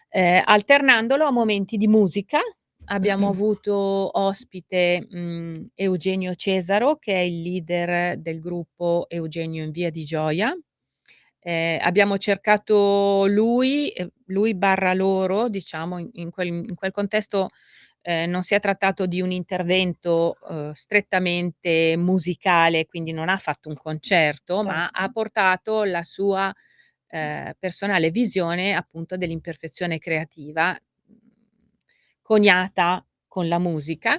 alternandolo a momenti di musica. Abbiamo avuto ospite, Eugenio Cesaro, che è il leader del gruppo Eugenio in Via di Gioia. Abbiamo cercato lui barra loro, diciamo in quel contesto, non si è trattato di un intervento, strettamente musicale, quindi non ha fatto un concerto, ma Certo. ha portato la sua, personale visione appunto dell'imperfezione creativa, coniata con la musica.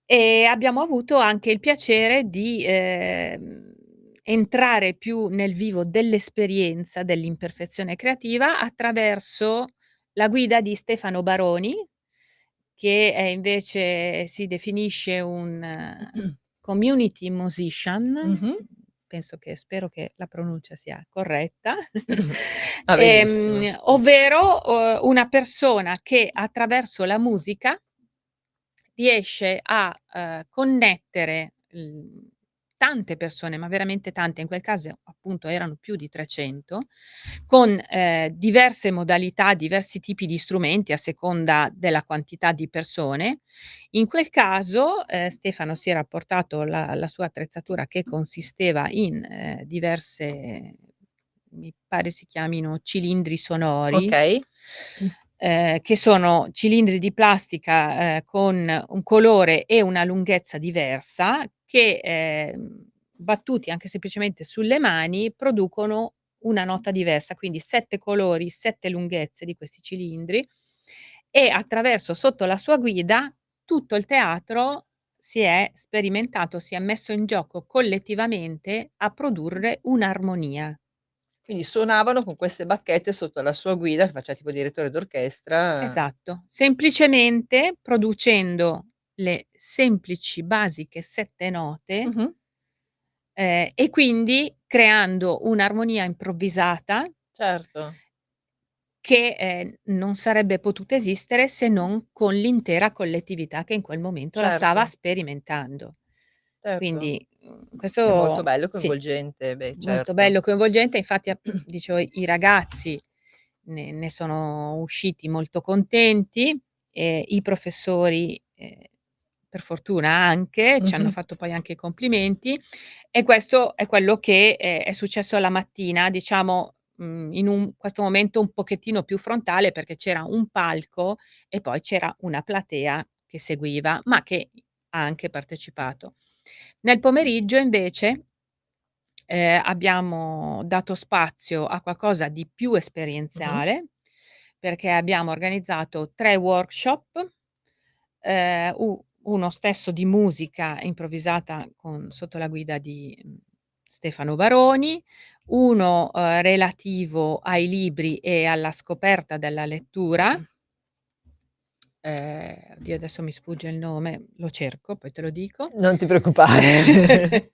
E abbiamo avuto anche il piacere di, entrare più nel vivo dell'esperienza dell'imperfezione creativa attraverso la guida di Stefano Baroni, che è invece si definisce un community musician, Mh-mh. spero che la pronuncia sia corretta, Va benissimo. ovvero, una persona che attraverso la musica riesce a, connettere, tante persone, ma veramente tante, in quel caso appunto erano più di 300, con, diverse modalità, diversi tipi di strumenti a seconda della quantità di persone. In quel caso, Stefano si era portato la sua attrezzatura che consisteva in, diverse, mi pare si chiamino cilindri sonori, Okay. che sono cilindri di plastica, con un colore e una lunghezza diversa che, battuti anche semplicemente sulle mani, producono una nota diversa, quindi 7 colori, 7 lunghezze di questi cilindri e attraverso sotto la sua guida tutto il teatro si è sperimentato, si è messo in gioco collettivamente a produrre un'armonia. Quindi suonavano con queste bacchette sotto la sua guida, che faceva tipo direttore d'orchestra. Esatto, semplicemente producendo le semplici, basiche 7 note, Mh-mh. e quindi creando un'armonia improvvisata Certo, che, non sarebbe potuta esistere se non con l'intera collettività che in quel momento la stava certo, sperimentando. certo. Quindi, È molto questo bello e sì, coinvolgente, beh molto certo. bello, coinvolgente. Infatti dicevo i ragazzi ne sono usciti molto contenti, i professori, per fortuna anche, ci hanno Mh-mh. fatto poi anche i complimenti e questo è quello che, è successo la mattina, diciamo, in questo momento un pochettino più frontale, perché c'era un palco e poi c'era una platea che seguiva, ma che ha anche partecipato. Nel pomeriggio invece, abbiamo dato spazio a qualcosa di più Mh-mh. esperienziale, perché abbiamo organizzato 3 workshop, uno stesso di musica improvvisata sotto la guida di, Stefano Baroni, uno, relativo ai libri e alla scoperta della lettura. Oddio adesso mi sfugge il nome, lo cerco, poi te lo dico. Non ti preoccupare.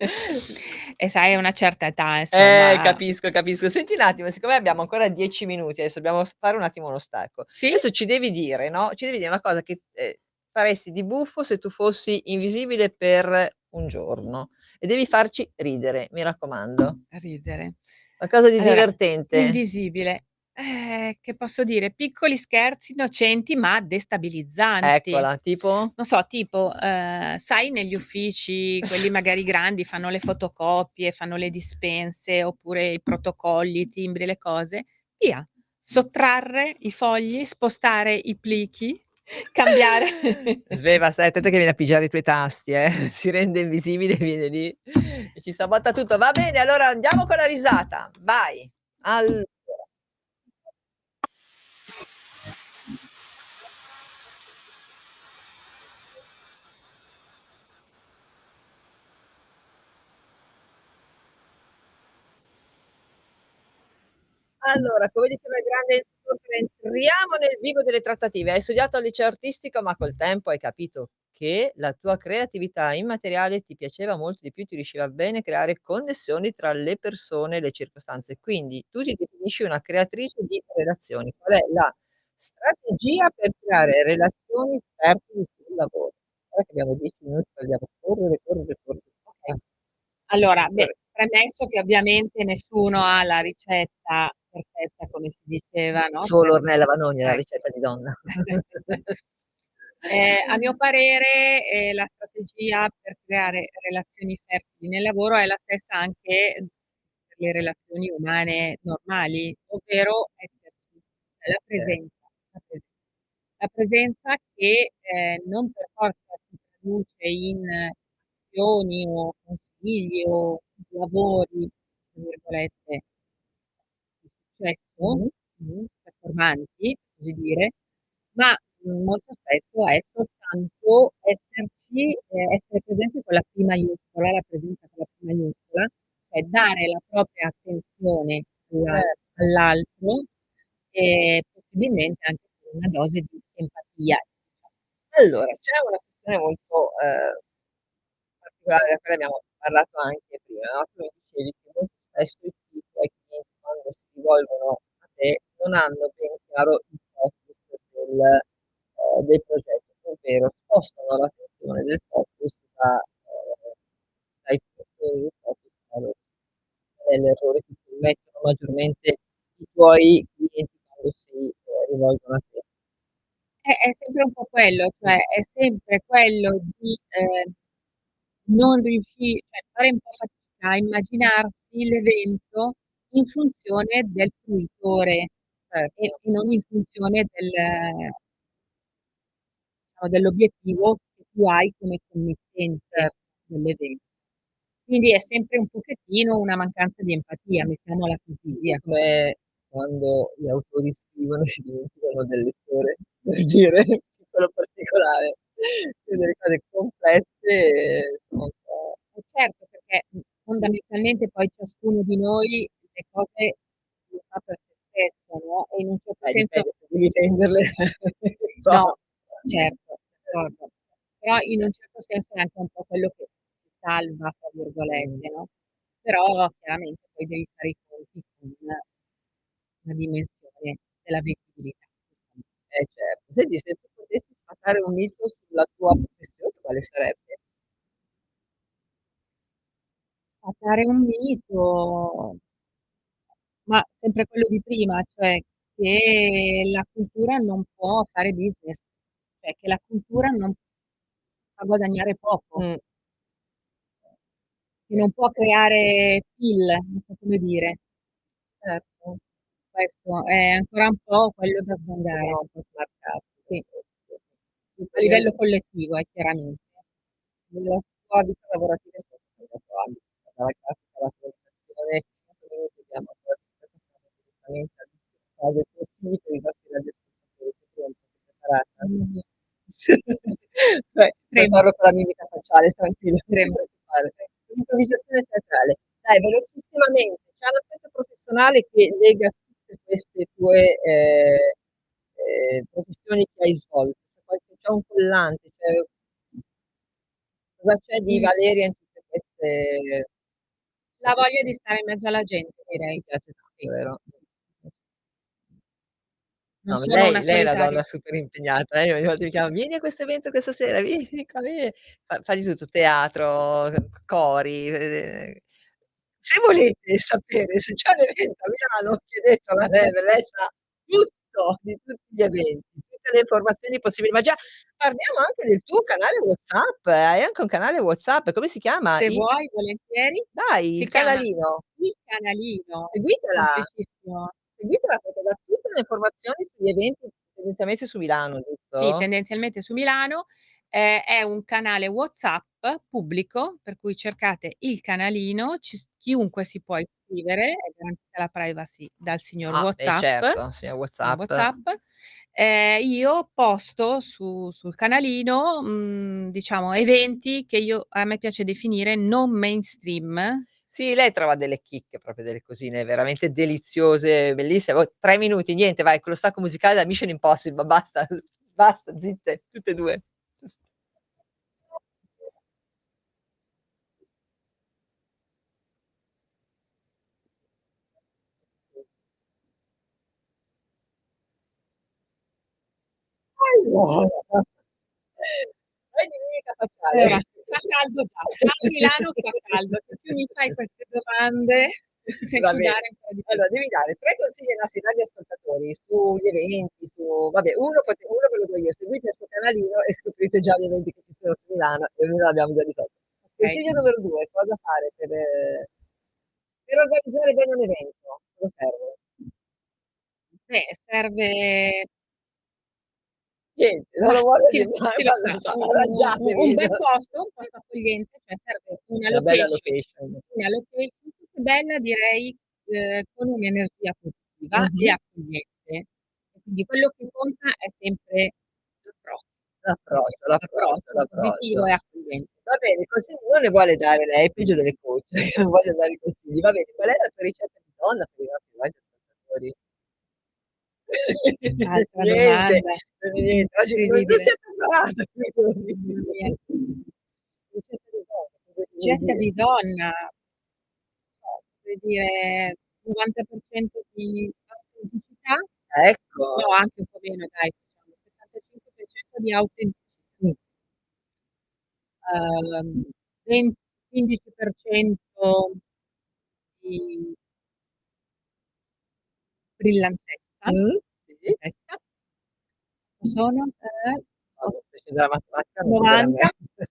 E sai a una certa età insomma Capisco, capisco. Senti un attimo, siccome abbiamo ancora 10 minuti, adesso dobbiamo fare un attimo uno stacco. sì? Adesso ci devi dire, no, ci devi dire una cosa che, faresti di buffo se tu fossi invisibile per un giorno e devi farci ridere, mi raccomando. Ridere. Qualcosa di Allora, divertente. invisibile, che posso dire, piccoli scherzi innocenti ma destabilizzanti. Eccola, tipo? Non so, tipo, sai negli uffici, quelli magari grandi, fanno le fotocopie, fanno le dispense, oppure i protocolli, i timbri, le cose, via, sottrarre i fogli, spostare i plichi, cambiare Sveva, stai attenta che viene a pigiare i tuoi tasti, si rende invisibile, viene lì e ci sabotta tutto. Va bene, allora andiamo con la risata, vai. Allora come diceva il grande Enzo Tortora, entriamo nel vivo delle trattative. Hai studiato al liceo artistico, ma col tempo hai capito che la tua creatività immateriale ti piaceva molto di più, ti riusciva bene creare connessioni tra le persone e le circostanze. Quindi tu ti definisci una creatrice di relazioni. Qual è la Strategia per creare relazioni fertili sul lavoro. Guarda che abbiamo 10 minuti, vogliamo correre, correre, correre. Okay. Allora, Corre. premesso che ovviamente nessuno ha la ricetta perfetta, come si diceva, no, Solo Ornella Vanoni ha la ecco. ricetta di donna. A mio parere, la strategia per creare relazioni fertili nel lavoro è la stessa anche per le relazioni umane normali, ovvero esserci, la presenza, la presen la presenza che, non per forza si traduce in azioni o consigli o lavori, tra virgolette, di successo, Mh-mh. Mh-mh. performanti, per così dire, ma, molto spesso è soltanto esserci, essere presenti con la P maiuscola, la presenza con la P maiuscola, cioè dare la propria attenzione Certo. all'altro e possibilmente anche con una dose di empatia, diciamo. Allora, c'è una questione molto, particolare della quale abbiamo parlato anche prima, no, tu mi dicevi che molto spesso i tuoi clienti quando si rivolgono a te non hanno ben chiaro il focus del progetto, ovvero spostano l'attenzione del focus dai fattori del focus a loro. Qual è l'errore che commettono maggiormente i tuoi clienti quando si, rivolgono a te? È sempre un po' quello, cioè è sempre quello di, non cioè fare un po' fatica a immaginarsi l'evento in funzione del fruitore Certo. e non in funzione diciamo, dell'obiettivo che tu hai come committente Certo. dell'evento. Quindi è sempre un pochettino una mancanza di empatia, mettiamola così, via. Come quando gli autori scrivono e si dimenticano del lettore, per dire, piccolo particolare. Delle cose complesse sono un po'. Certo, perché, fondamentalmente poi ciascuno di noi le cose le fa per se stesso, no, e in un certo senso Dipende se devi venderle, non so. no, certo, d'accordo. Però in un certo senso è anche un po' quello che "ci salva" tra virgolette, no, però chiaramente poi devi fare i conti con una dimensione della vendibilità. Certo. Senti, se tu potessi sfatare un mito sulla tua professione, quale sarebbe? Sfatare un mito, ma sempre quello di prima, cioè che la cultura non può fare business, cioè che la cultura non fa guadagnare poco, Mh. che non può creare PIL, non so come dire. Certo. Questo è ancora un po' quello da sfondare, Sono un po' smarcati. sì, a Nel livello collettivo, chiaramente. Nella tua vita lavorativa è stato cambiato ambito, dalla grafica alla comunicazione, 5 minuti abbiamo ancora passiamo direttamente alle cose possibili per i nostri radioascoltatori. Sei pronta? Sei preparata? Mh-mh. Poi Tremo, parlo con la mimica facciale, tranquilla, non ti tremo. preoccupare. Improvvisazione teatrale. Dai, velocissimamente, c'è un aspetto professionale che lega tutte queste tue, professioni che hai svolto? C'è un collante, cosa c'è di Mh, Valeria in tutte queste la voglia di stare in mezzo alla gente, direi. ti piace tanto, Sì. vero? Non No, sono una lei è una solitaria. donna super impegnata, ogni volta mi chiama: "Vieni a questo evento questa sera, vieni qua, vieni". Fa di tutto, teatro, cori, se volete sapere se c'è un evento a Milano chiedetelo a lei sa tutto di tutti gli eventi, tutte le informazioni possibili. Ma già parliamo anche del tuo canale WhatsApp, hai anche un canale WhatsApp, come si chiama? Se vuoi, volentieri. Dai, Si il chiama canalino. Il Canalino, Seguitela, semplicissimo. seguitela perché dà tutte le informazioni sugli eventi tendenzialmente su Milano, Sì, giusto? tendenzialmente su Milano. È un canale WhatsApp pubblico, per cui cercate Il Canalino, chiunque si può iscrivere, è garantita la privacy dal signor Ah, beh WhatsApp, certo, signor signor WhatsApp. WhatsApp. Io posto sul canalino, diciamo eventi che io a me piace definire non mainstream. Sì, lei trova delle chicche, proprio delle cosine veramente deliziose, bellissime. Oh, 3 minuti, niente, vai con lo stacco musicale da Mission Impossible, basta, basta, zitte, tutte e 2. buona. Vai di mimica facciale. Allora, fa caldo già a Milano fa caldo, se più mi fai queste domande mi Va fai bene. sudare un po' di più. Allora, devi dare 3 consigli ai nostri radioascoltatori sugli eventi, vabbè, uno ve lo do io: seguite il suo canalino e scoprite già gli eventi che ci sono su Milano e noi l'abbiamo già risolto. Okay. Consiglio numero 2: cosa fare per organizzare bene un evento? Cosa serve? Beh, serve Niente, non lo vuole chi dire, chi lo sa, arrangiatevi. un bel posto, un posto accogliente, cioè serve Una bella location. una location tutta bella direi, con un'energia positiva e accogliente. E quindi quello che conta è sempre l'approccio positivo e accogliente. Va bene, consigli non ne vuole dare lei, peggio delle coach, che non voglio dare i consigli. Va bene, qual è la tua ricetta di donna per i nostri radioascoltatori? Altra Niente, domanda. niente, oggi non Incredibile. sei preparata. Mamma mia. Ricetta di donna, potrei dire 90% di autenticità, Ecco. no, anche un po' meno dai, diciamo 75% di autenticità. 20, 15% di brillantezza, Sì. brillantezza. Sono Della matematica non 90, per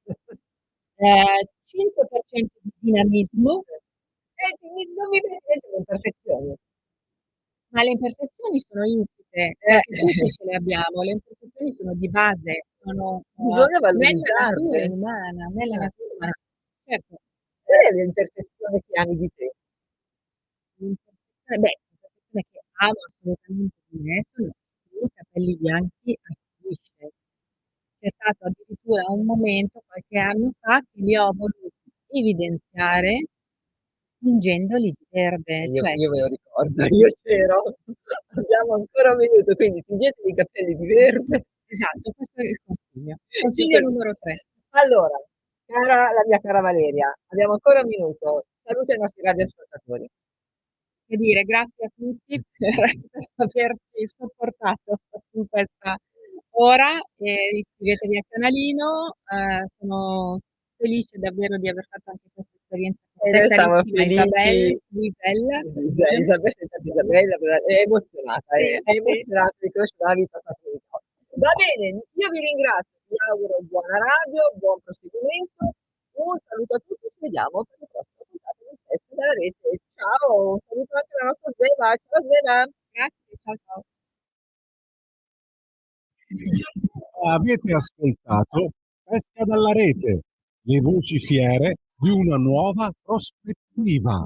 me. 5% di dinamismo, Non mi viene in mente le imperfezioni. ma le imperfezioni sono insite, perché tutti ce le abbiamo, le imperfezioni sono di base, sono Bisogna nella natura valorizzarle. umana, nella natura umana. Certo, Qual è l'imperfezione che ami di te? l'imperfezione che amo assolutamente di me sono i capelli bianchi a strisce. C'è stato addirittura un momento, qualche anno fa, che li ho voluti evidenziare tingendoli di verde, cioè Io me lo ricordo, io c'ero. Abbiamo ancora un minuto, quindi tingetevi i capelli di verde. esatto, questo è il consiglio. Consiglio numero 3. Allora, la mia cara Valeria, abbiamo ancora un minuto. Saluta i nostri radioascoltatori. Che dire, grazie a tutti per averci sopportato in questa ora e iscrivetevi al canalino. Sono felice davvero di aver fatto anche questa esperienza con E te, noi siamo carissima felici. Luisella. Isabella è emozionata, Sì, è emozionata di conoscere la vita saputa. Va bene, io vi ringrazio, vi auguro buona radio, buon proseguimento. Un saluto a tutti, ci vediamo per la prossima puntata del Test della Rete. Ciao, un saluto anche alla nostra Sveva. Ciao Sveva. Grazie, ciao ciao. Avete ascoltato Pesca dalla Rete, le voci fiere di una nuova prospettiva.